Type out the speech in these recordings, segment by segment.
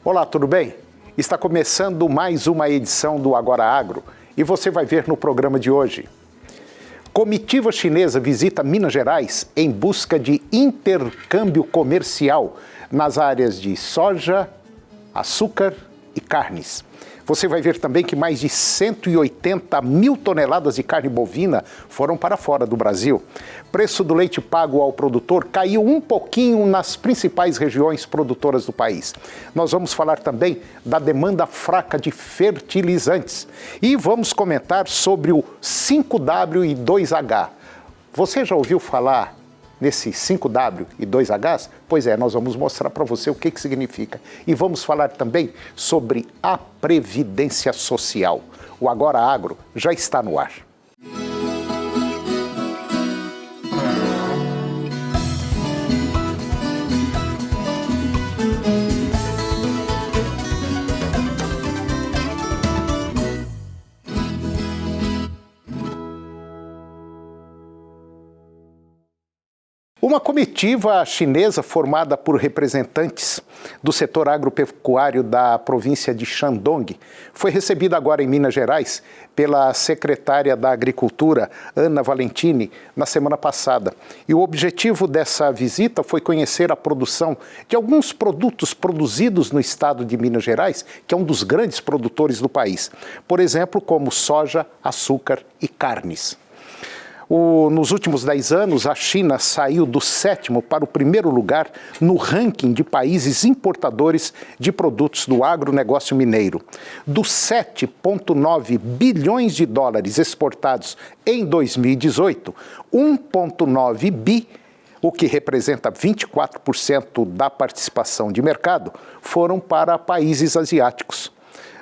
Olá, tudo bem? Está começando mais uma edição do Agora Agro e você vai ver no programa de hoje. Comitiva chinesa visita Minas Gerais em busca de intercâmbio comercial nas áreas de soja, açúcar e carnes. Você vai ver também que mais de 180 mil toneladas de carne bovina foram para fora do Brasil. Preço do leite pago ao produtor caiu um pouquinho nas principais regiões produtoras do país. Nós vamos falar também da demanda fraca de fertilizantes e vamos comentar sobre o 5W e 2H. Você já ouviu falar nesse 5W e 2Hs? Pois é, nós vamos mostrar para você o que significa. E vamos falar também sobre a Previdência Social. O Agora Agro já está no ar. Uma comitiva chinesa formada por representantes do setor agropecuário da província de Shandong foi recebida agora em Minas Gerais pela secretária da Agricultura, Ana Valentini, na semana passada. E o objetivo dessa visita foi conhecer a produção de alguns produtos produzidos no estado de Minas Gerais, que é um dos grandes produtores do país. Por exemplo, como soja, açúcar e carnes. Nos últimos 10 anos, a China saiu do 7º para o 1º lugar no ranking de países importadores de produtos do agronegócio mineiro. Dos 7,9 bilhões de dólares exportados em 2018, 1,9 bi, o que representa 24% da participação de mercado, foram para países asiáticos.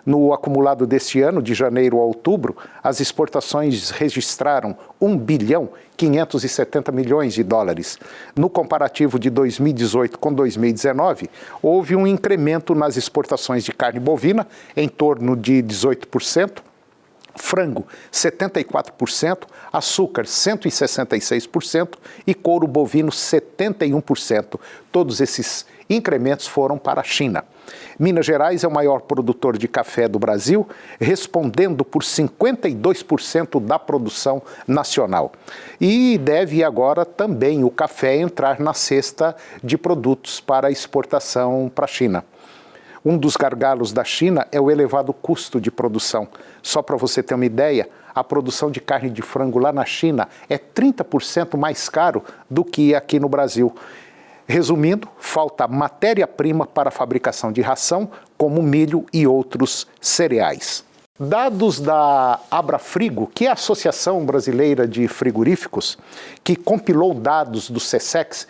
No acumulado deste ano, de janeiro a outubro, as exportações registraram 1 bilhão 570 milhões de dólares. No comparativo de 2018 com 2019, houve um incremento nas exportações de carne bovina, em torno de 18%, frango 74%, açúcar 166% e couro bovino 71%. Todos esses incrementos foram para a China. Minas Gerais é o maior produtor de café do Brasil, respondendo por 52% da produção nacional. E deve agora também o café entrar na cesta de produtos para exportação para a China. Um dos gargalos da China é o elevado custo de produção. Só para você ter uma ideia, a produção de carne de frango lá na China é 30% mais caro do que aqui no Brasil. Resumindo, falta matéria-prima para a fabricação de ração, como milho e outros cereais. Dados da Abrafrigo, que é a Associação Brasileira de Frigoríficos, que compilou dados do SESEX,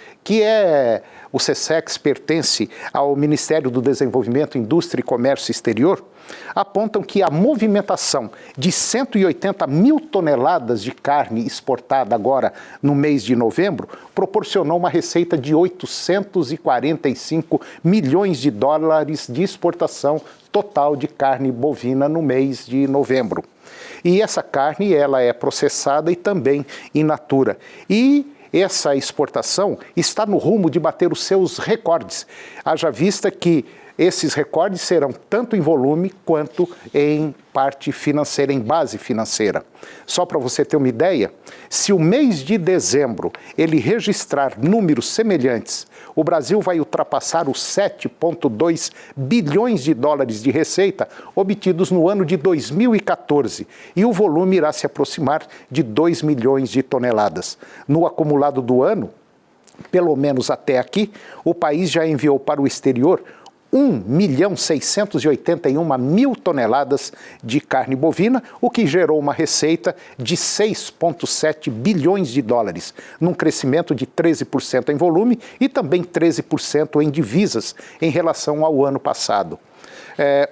o SESEX pertence ao Ministério do Desenvolvimento, Indústria e Comércio Exterior, apontam que a movimentação de 180 mil toneladas de carne exportada agora no mês de novembro proporcionou uma receita de 845 milhões de dólares de exportação total de carne bovina no mês de novembro. E essa carne ela é processada e também in natura. E essa exportação está no rumo de bater os seus recordes, haja vista que esses recordes serão tanto em volume quanto em parte financeira, em base financeira. Só para você ter uma ideia, se o mês de dezembro ele registrar números semelhantes, o Brasil vai ultrapassar os 7,2 bilhões de dólares de receita obtidos no ano de 2014 e o volume irá se aproximar de 2 milhões de toneladas. No acumulado do ano, pelo menos até aqui, o país já enviou para o exterior 1.681.000 toneladas de carne bovina, o que gerou uma receita de 6,7 bilhões de dólares, num crescimento de 13% em volume e também 13% em divisas em relação ao ano passado.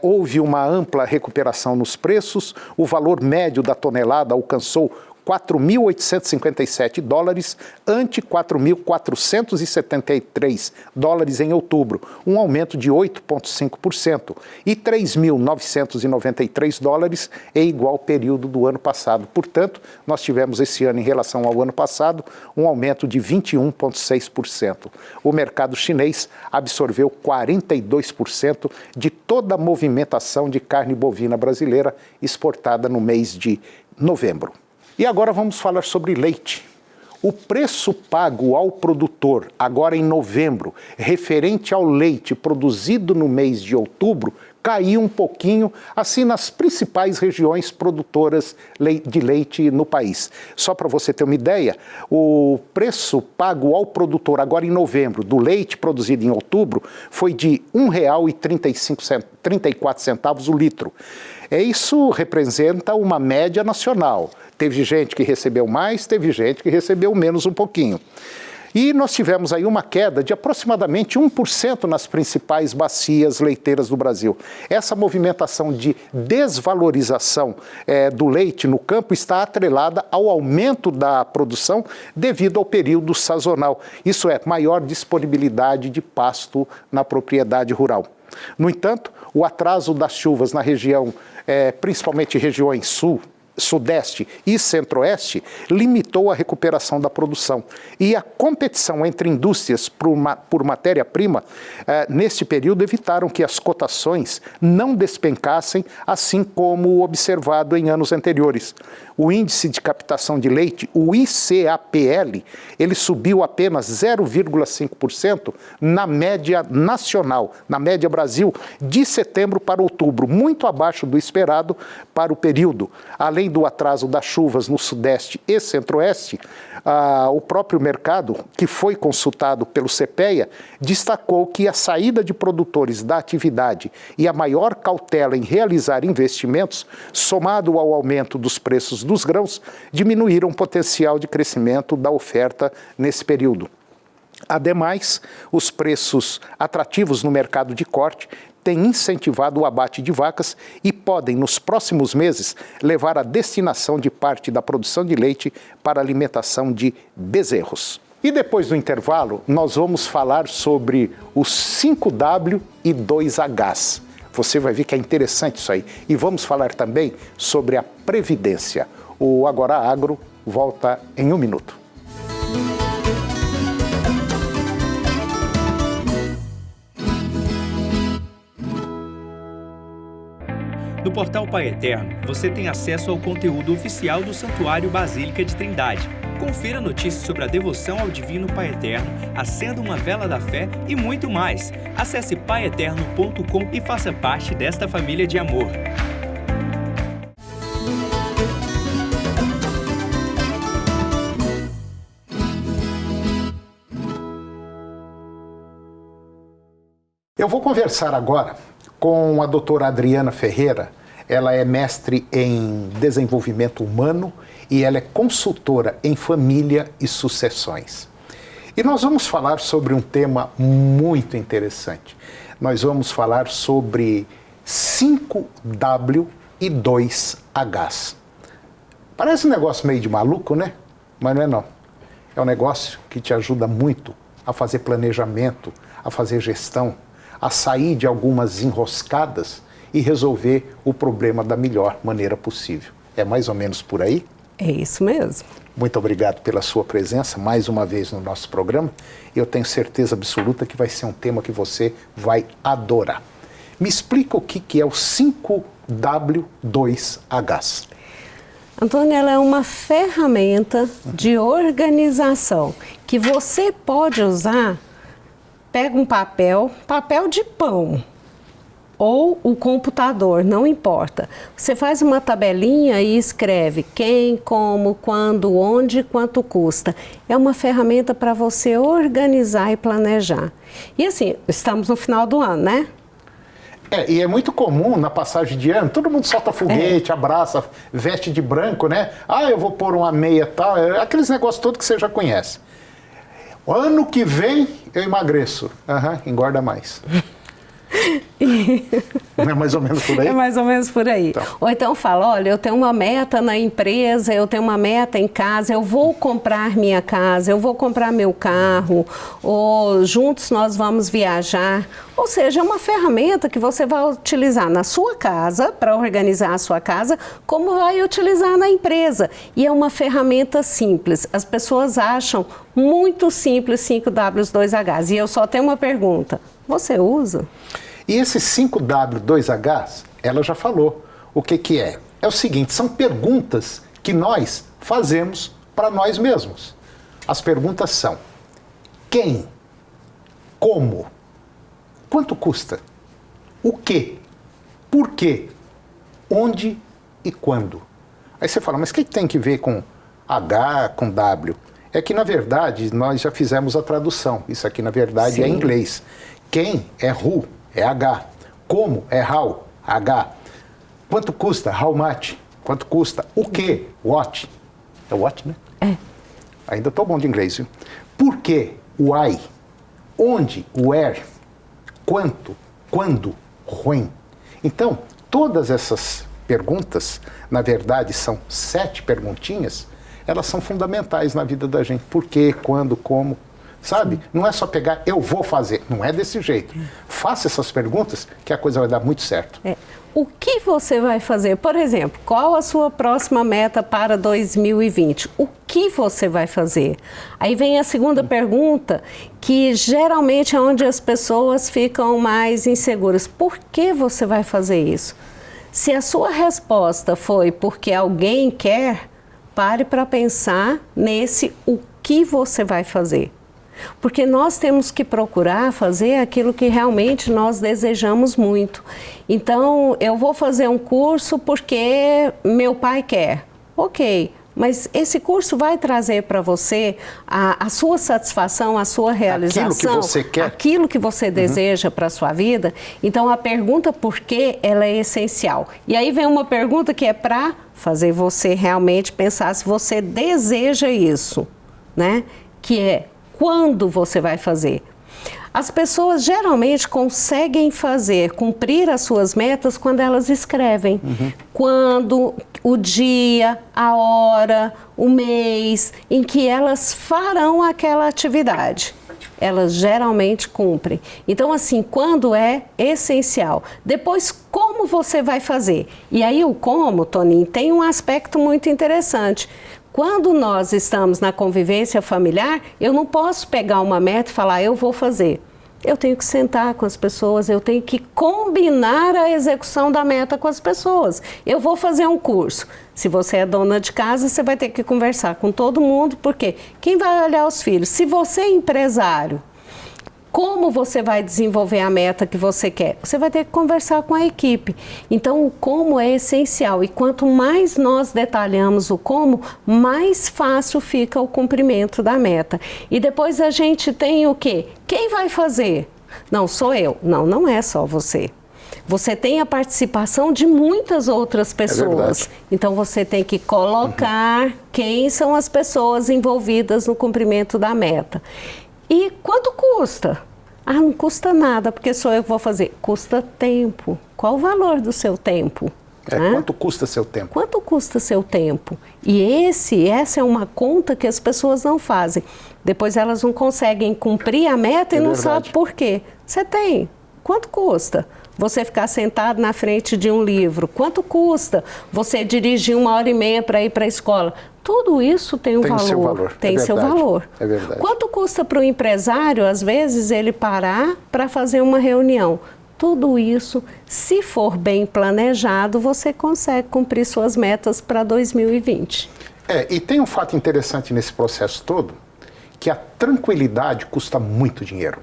Houve uma ampla recuperação nos preços, o valor médio da tonelada alcançou $4.857 ante $4.473 em outubro, um aumento de 8,5%, e $3.993 em igual período do ano passado. Portanto, nós tivemos esse ano, em relação ao ano passado, um aumento de 21,6%. O mercado chinês absorveu 42% de toda a movimentação de carne bovina brasileira exportada no mês de novembro. E agora vamos falar sobre leite. O preço pago ao produtor, agora em novembro, referente ao leite produzido no mês de outubro, caiu um pouquinho, assim, nas principais regiões produtoras de leite no país. Só para você ter uma ideia, o preço pago ao produtor, agora em novembro, do leite produzido em outubro, foi de R$ 1,34 o litro. Isso representa uma média nacional. Teve gente que recebeu mais, teve gente que recebeu menos um pouquinho. E nós tivemos aí uma queda de aproximadamente 1% nas principais bacias leiteiras do Brasil. Essa movimentação de desvalorização do leite no campo está atrelada ao aumento da produção devido ao período sazonal. Isso é, maior disponibilidade de pasto na propriedade rural. No entanto, o atraso das chuvas na região, principalmente regiões sul, Sudeste e Centro-Oeste, limitou a recuperação da produção. E a competição entre indústrias por matéria-prima, neste período, evitaram que as cotações não despencassem, assim como observado em anos anteriores. O índice de captação de leite, o ICAPL, ele subiu apenas 0,5% na média nacional, na média Brasil, de setembro para outubro, muito abaixo do esperado para o período. Além do atraso das chuvas no Sudeste e Centro-Oeste, o próprio mercado, que foi consultado pelo CPEA, destacou que a saída de produtores da atividade e a maior cautela em realizar investimentos, somado ao aumento dos preços dos grãos, diminuíram o potencial de crescimento da oferta nesse período. Ademais, os preços atrativos no mercado de corte têm incentivado o abate de vacas e podem, nos próximos meses, levar à destinação de parte da produção de leite para a alimentação de bezerros. E depois do intervalo, nós vamos falar sobre os 5W e 2Hs. Você vai ver que é interessante isso aí. E vamos falar também sobre a Previdência. O Agora Agro volta em um minuto. No portal Pai Eterno, você tem acesso ao conteúdo oficial do Santuário Basílica de Trindade. Confira notícias sobre a devoção ao Divino Pai Eterno, acenda uma vela da fé e muito mais. Acesse paieterno.com e faça parte desta família de amor. Eu vou conversar agora com a doutora Adriana Ferreira. Ela é mestre em desenvolvimento humano e ela é consultora em família e sucessões. E nós vamos falar sobre um tema muito interessante. Nós vamos falar sobre 5W e 2Hs. Parece um negócio meio de maluco, né? Mas não é não. É um negócio que te ajuda muito a fazer planejamento, a fazer gestão, a sair de algumas enroscadas e resolver o problema da melhor maneira possível. É mais ou menos por aí? É isso mesmo. Muito obrigado pela sua presença mais uma vez no nosso programa. Eu tenho certeza absoluta que vai ser um tema que você vai adorar. Me explica o que é o 5W2Hs. Antônio, ela é uma ferramenta de organização que você pode usar. Pega um papel de pão, ou o computador, não importa. Você faz uma tabelinha e escreve quem, como, quando, onde, quanto custa. É uma ferramenta para você organizar e planejar. E assim, estamos no final do ano, né? E é muito comum na passagem de ano, todo mundo solta foguete, abraça, veste de branco, né? Eu vou pôr uma meia tal, aqueles negócios todos que você já conhece. Ano que vem eu emagreço. Engorda mais. aí. Não é mais ou menos por aí? É mais ou menos por aí. Então. Ou então fala, olha, eu tenho uma meta na empresa, eu tenho uma meta em casa, eu vou comprar minha casa, eu vou comprar meu carro, ou juntos nós vamos viajar. Ou seja, é uma ferramenta que você vai utilizar na sua casa, para organizar a sua casa, como vai utilizar na empresa. E é uma ferramenta simples. As pessoas acham muito simples 5W2Hs. E eu só tenho uma pergunta, você usa? E esse 5W2H, ela já falou o que é. É o seguinte, são perguntas que nós fazemos para nós mesmos. As perguntas são: quem? Como? Quanto custa? O quê? Por quê? Onde e quando? Aí você fala, mas o que tem que ver com H, com W? É que, na verdade, nós já fizemos a tradução. Isso aqui, na verdade, Sim. é em inglês. Quem é who, é H. Como é how, H. Quanto custa, how much? Quanto custa, o quê, what. É what, né? É. Ainda estou bom de inglês, viu? Por quê, why. Onde, where. Quanto, quando, when. Então, todas essas perguntas, na verdade, são 7 perguntinhas, elas são fundamentais na vida da gente. Por quê, quando, como, sabe? Não é só pegar, eu vou fazer. Não é desse jeito. Faça essas perguntas que a coisa vai dar muito certo. É. O que você vai fazer? Por exemplo, qual a sua próxima meta para 2020? O que você vai fazer? Aí vem a segunda pergunta, que geralmente é onde as pessoas ficam mais inseguras. Por que você vai fazer isso? Se a sua resposta foi porque alguém quer, pare para pensar nesse o que você vai fazer. Porque nós temos que procurar fazer aquilo que realmente nós desejamos muito. Então, eu vou fazer um curso porque meu pai quer. Ok, mas esse curso vai trazer para você a sua satisfação, a sua realização. Aquilo que você quer. Aquilo que você deseja para a sua vida. Então, a pergunta por quê, ela é essencial. E aí vem uma pergunta que é para fazer você realmente pensar se você deseja isso, né? Que é: quando você vai fazer? As pessoas geralmente conseguem cumprir as suas metas quando elas escrevem. Quando, o dia, a hora, o mês em que elas farão aquela atividade. Elas geralmente cumprem. Então, assim, quando é essencial. Depois, como você vai fazer? E aí o como, Toninho, tem um aspecto muito interessante. Quando nós estamos na convivência familiar, eu não posso pegar uma meta e falar, eu vou fazer. Eu tenho que sentar com as pessoas, eu tenho que combinar a execução da meta com as pessoas. Eu vou fazer um curso. Se você é dona de casa, você vai ter que conversar com todo mundo, porque quem vai olhar os filhos? Se você é empresário, como você vai desenvolver a meta que você quer? Você vai ter que conversar com a equipe. Então, o como é essencial. E quanto mais nós detalhamos o como, mais fácil fica o cumprimento da meta. E depois a gente tem o quê? Quem vai fazer? Não, sou eu. Não, não é só você. Você tem a participação de muitas outras pessoas. Então, você tem que colocar quem são as pessoas envolvidas no cumprimento da meta. E quanto custa? Ah, não custa nada, porque sou eu que vou fazer. Custa tempo. Qual o valor do seu tempo? Quanto custa seu tempo? Quanto custa seu tempo? E essa é uma conta que as pessoas não fazem. Depois elas não conseguem cumprir a meta e não sabem por quê. Você tem. Quanto custa? Você ficar sentado na frente de um livro. Quanto custa você dirigir 1h30 para ir para a escola? Tudo isso tem um valor. Seu valor. Tem seu valor. É verdade. Quanto custa para o empresário, às vezes, ele parar para fazer uma reunião? Tudo isso, se for bem planejado, você consegue cumprir suas metas para 2020. E tem um fato interessante nesse processo todo, que a tranquilidade custa muito dinheiro.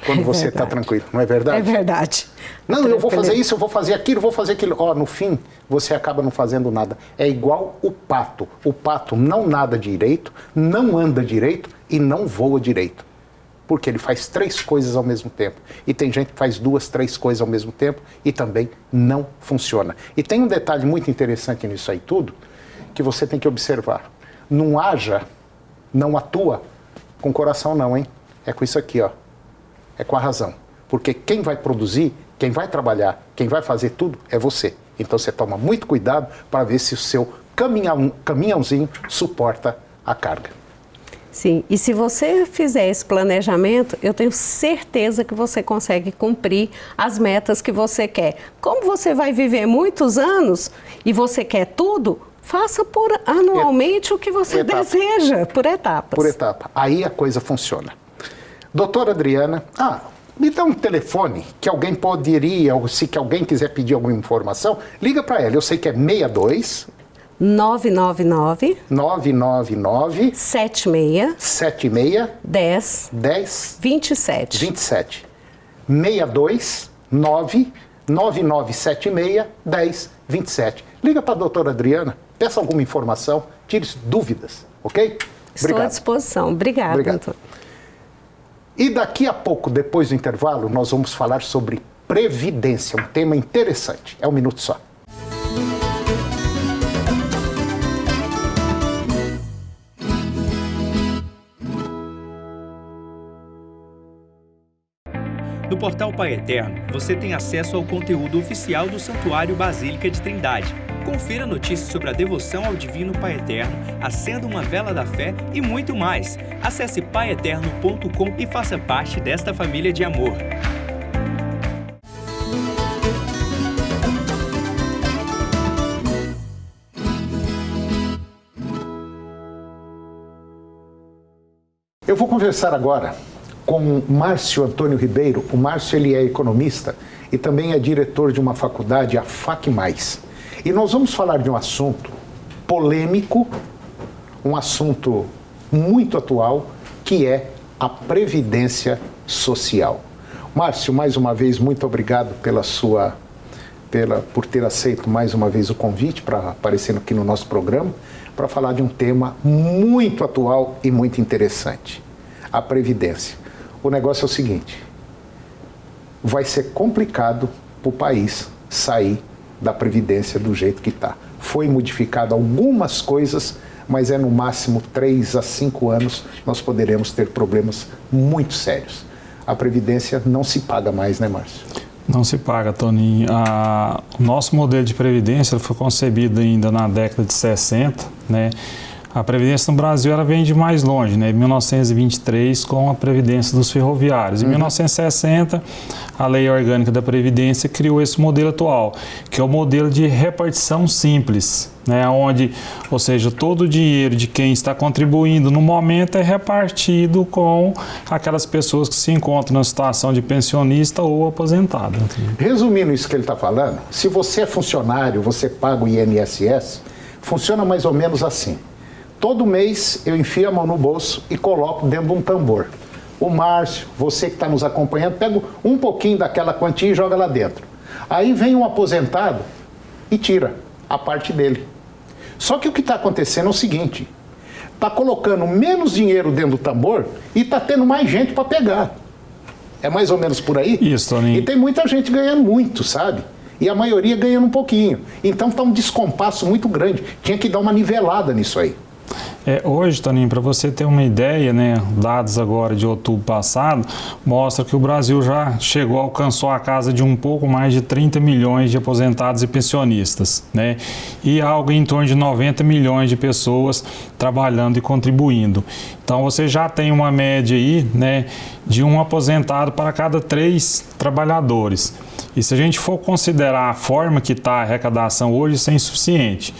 Quando você está tranquilo, não é verdade? É verdade. Não, eu vou fazer isso, eu vou fazer aquilo, vou fazer aquilo. No fim, você acaba não fazendo nada. É igual o pato. O pato não nada direito, não anda direito e não voa direito. Porque ele faz 3 coisas ao mesmo tempo. E tem gente que faz 2, 3 coisas ao mesmo tempo e também não funciona. E tem um detalhe muito interessante nisso aí tudo, que você tem que observar. Não atua com o coração não, hein? É com isso aqui, ó. É com a razão. porque quem vai produzir, quem vai trabalhar, quem vai fazer tudo é você. Então você toma muito cuidado para ver se o seu caminhãozinho suporta a carga. Sim, e se você fizer esse planejamento, eu tenho certeza que você consegue cumprir as metas que você quer. Como você vai viver muitos anos e você quer tudo, faça anualmente o que você deseja, por etapas. Por etapa. Aí a coisa funciona. Doutora Adriana, me dá um telefone que alguém poderia, ou se que alguém quiser pedir alguma informação, liga para ela. Eu sei que é 62... 999 76 10 27 62 9976 10 27. Liga para a doutora Adriana, peça alguma informação, tire dúvidas, ok? Estou à disposição. Obrigada. Obrigado. E daqui a pouco, depois do intervalo, nós vamos falar sobre previdência, um tema interessante. É um minuto só. No portal Pai Eterno, você tem acesso ao conteúdo oficial do Santuário Basílica de Trindade. Confira notícias sobre a devoção ao Divino Pai Eterno, acenda uma vela da fé e muito mais. Acesse paieterno.com e faça parte desta família de amor. Eu vou conversar agora com Márcio Antônio Ribeiro. O Márcio, ele é economista e também é diretor de uma faculdade, a FAC+. E nós vamos falar de um assunto polêmico, um assunto muito atual, que é a Previdência Social. Márcio, mais uma vez, muito obrigado por ter aceito mais uma vez o convite para aparecer aqui no nosso programa, para falar de um tema muito atual e muito interessante, a Previdência. O negócio é o seguinte: vai ser complicado para o país sair da Previdência do jeito que está. Foi modificado algumas coisas, mas é no máximo 3 a 5 anos nós poderemos ter problemas muito sérios. A Previdência não se paga mais, né, Márcio? Não se paga, Toninho. O nosso modelo de Previdência foi concebido ainda na década de 60, né? A Previdência no Brasil ela vem de mais longe, né? Em 1923, com a Previdência dos Ferroviários. Em 1960, a Lei Orgânica da Previdência criou esse modelo atual, que é o modelo de repartição simples, né? Onde, ou seja, todo o dinheiro de quem está contribuindo no momento é repartido com aquelas pessoas que se encontram na situação de pensionista ou aposentado. Resumindo isso que ele está falando, se você é funcionário, você paga o INSS, funciona mais ou menos assim. Todo mês eu enfio a mão no bolso e coloco dentro de um tambor. O Márcio, você que está nos acompanhando, pega um pouquinho daquela quantia e joga lá dentro. Aí vem um aposentado e tira a parte dele. Só que o que está acontecendo é o seguinte: está colocando menos dinheiro dentro do tambor e está tendo mais gente para pegar. É mais ou menos por aí? Isso, Toninho. E tem muita gente ganhando muito, sabe? E a maioria ganhando um pouquinho. Então está um descompasso muito grande. Tinha que dar uma nivelada nisso aí. Hoje, Toninho, para você ter uma ideia, né, dados agora de outubro passado, mostra que o Brasil já alcançou a casa de um pouco mais de 30 milhões de aposentados e pensionistas, né, e algo em torno de 90 milhões de pessoas trabalhando e contribuindo. Então, você já tem uma média aí, né, de um aposentado para cada 3 trabalhadores. E se a gente for considerar a forma que está a arrecadação hoje, isso é insuficiente.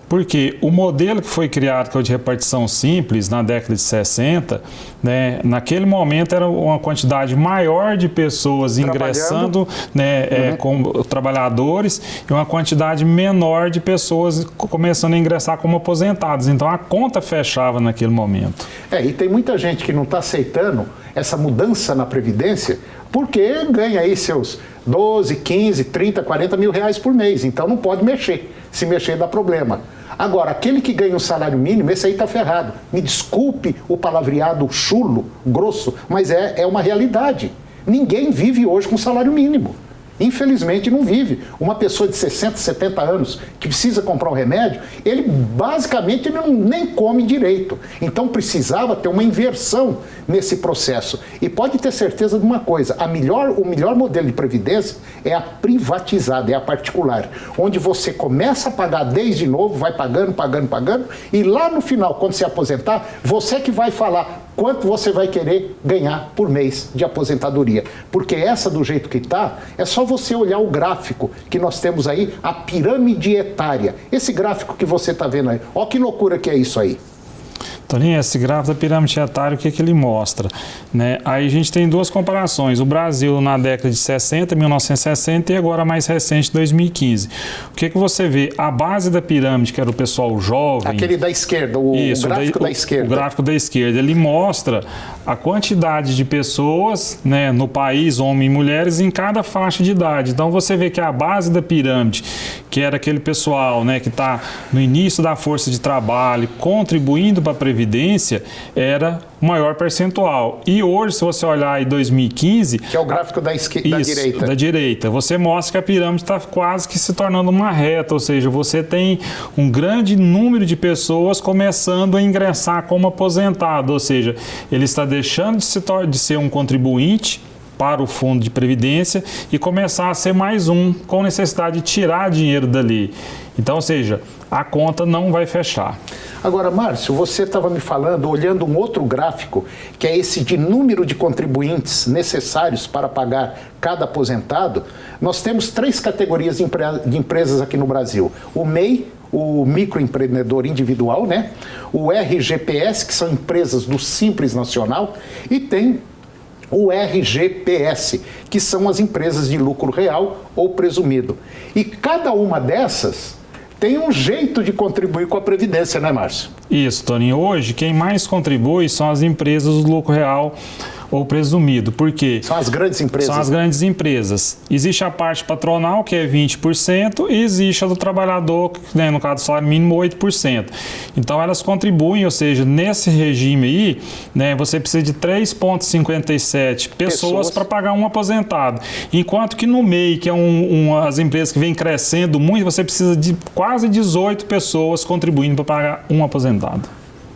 Porque o modelo que foi criado, que é o de repartição simples, na década de 60, né, naquele momento era uma quantidade maior de pessoas ingressando, né, como trabalhadores, e uma quantidade menor de pessoas começando a ingressar como aposentados. Então a conta fechava naquele momento. E tem muita gente que não está aceitando essa mudança na Previdência, porque ganha aí seus 12, 15, 30, 40 mil reais por mês. Então não pode mexer. Se mexer dá problema. Agora, aquele que ganha um salário mínimo, esse aí está ferrado. Me desculpe o palavreado chulo, grosso, mas é uma realidade. Ninguém vive hoje com salário mínimo. Infelizmente não vive. Uma pessoa de 60, 70 anos que precisa comprar um remédio, ele basicamente nem come direito. Então precisava ter uma inversão nesse processo. E pode ter certeza de uma coisa, o melhor modelo de previdência é a privatizada, é a particular, onde você começa a pagar desde novo, vai pagando, e lá no final, quando se aposentar, você que vai falar quanto você vai querer ganhar por mês de aposentadoria. Porque essa, do jeito que está, é só você olhar o gráfico que nós temos aí, a pirâmide etária. Esse gráfico que você está vendo aí, ó que loucura que é isso aí. Toninho, esse gráfico da pirâmide etária, o que ele mostra? Né? Aí a gente tem duas comparações. O Brasil na década de 60, 1960 e agora mais recente, 2015. O que você vê? A base da pirâmide, que era o pessoal jovem... Aquele da esquerda, o gráfico da esquerda. O gráfico da esquerda, ele mostra a quantidade de pessoas, né, no país, homens e mulheres, em cada faixa de idade. Então você vê que a base da pirâmide, que era aquele pessoal, né, que está no início da força de trabalho, contribuindo para a Previdência, era o maior percentual. E hoje, se você olhar em 2015... Que é o gráfico da direita. Da direita. Você mostra que a pirâmide está quase que se tornando uma reta, ou seja, você tem um grande número de pessoas começando a ingressar como aposentado, ou seja, ele está deixando de ser um contribuinte para o fundo de previdência e começar a ser mais um com necessidade de tirar dinheiro dali. Então, ou seja, a conta não vai fechar. Agora, Márcio, você estava me falando, olhando um outro gráfico, que é esse de número de contribuintes necessários para pagar cada aposentado. Nós temos 3 categorias de empresas aqui no Brasil. O MEI, o microempreendedor individual, né? O RGPS, que são empresas do Simples Nacional, e tem o RGPS, que são as empresas de lucro real ou presumido. E cada uma dessas tem um jeito de contribuir com a Previdência, né, Márcio? Isso, Toninho. Hoje, quem mais contribui são as empresas do lucro real ou presumido. Por quê? São as grandes empresas. São as grandes empresas. Existe a parte patronal, que é 20%, e existe a do trabalhador, né, no caso do salário mínimo, 8%. Então, elas contribuem, ou seja, nesse regime aí, né, você precisa de 3,57 pessoas para pagar um aposentado. Enquanto que no MEI, que é as empresas que vem crescendo muito, você precisa de quase 18 pessoas contribuindo para pagar um aposentado.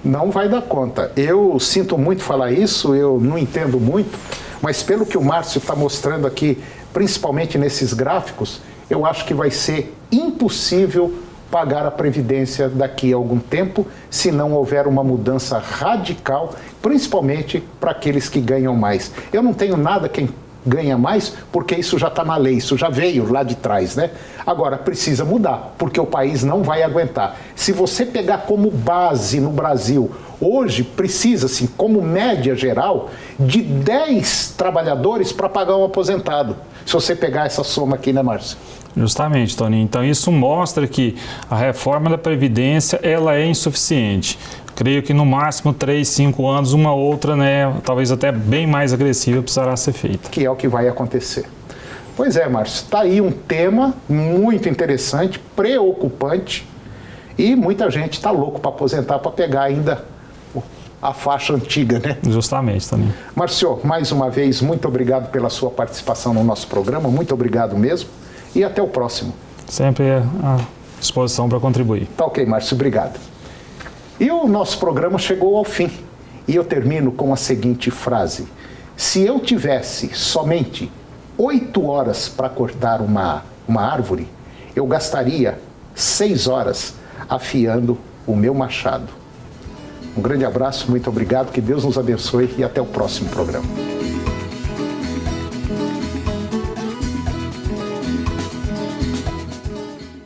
Não vai dar conta. Eu sinto muito falar isso, eu não entendo muito, mas pelo que o Márcio está mostrando aqui, principalmente nesses gráficos, eu acho que vai ser impossível pagar a Previdência daqui a algum tempo, se não houver uma mudança radical, principalmente para aqueles que ganham mais. Eu não tenho nada quem ganha mais, porque isso já está na lei, isso já veio lá de trás, né? Agora, precisa mudar, porque o país não vai aguentar. Se você pegar como base no Brasil, hoje precisa-se, como média geral, de 10 trabalhadores para pagar um aposentado. Se você pegar essa soma aqui, né, Márcio? Justamente, Toninho. Então, isso mostra que a reforma da Previdência, ela é insuficiente. Creio que no máximo 3, 5 anos, uma outra, né, talvez até bem mais agressiva, precisará ser feita. Que é o que vai acontecer. Pois é, Márcio, está aí um tema muito interessante, preocupante, e muita gente está louco para aposentar, para pegar ainda a faixa antiga, né? Justamente, Toninho. Márcio, mais uma vez, muito obrigado pela sua participação no nosso programa, muito obrigado mesmo, e até o próximo. Sempre à disposição para contribuir. Tá ok, Márcio, obrigado. E o nosso programa chegou ao fim. E eu termino com a seguinte frase. Se eu tivesse somente 8 horas para cortar uma árvore, eu gastaria 6 horas afiando o meu machado. Um grande abraço, muito obrigado, que Deus nos abençoe e até o próximo programa.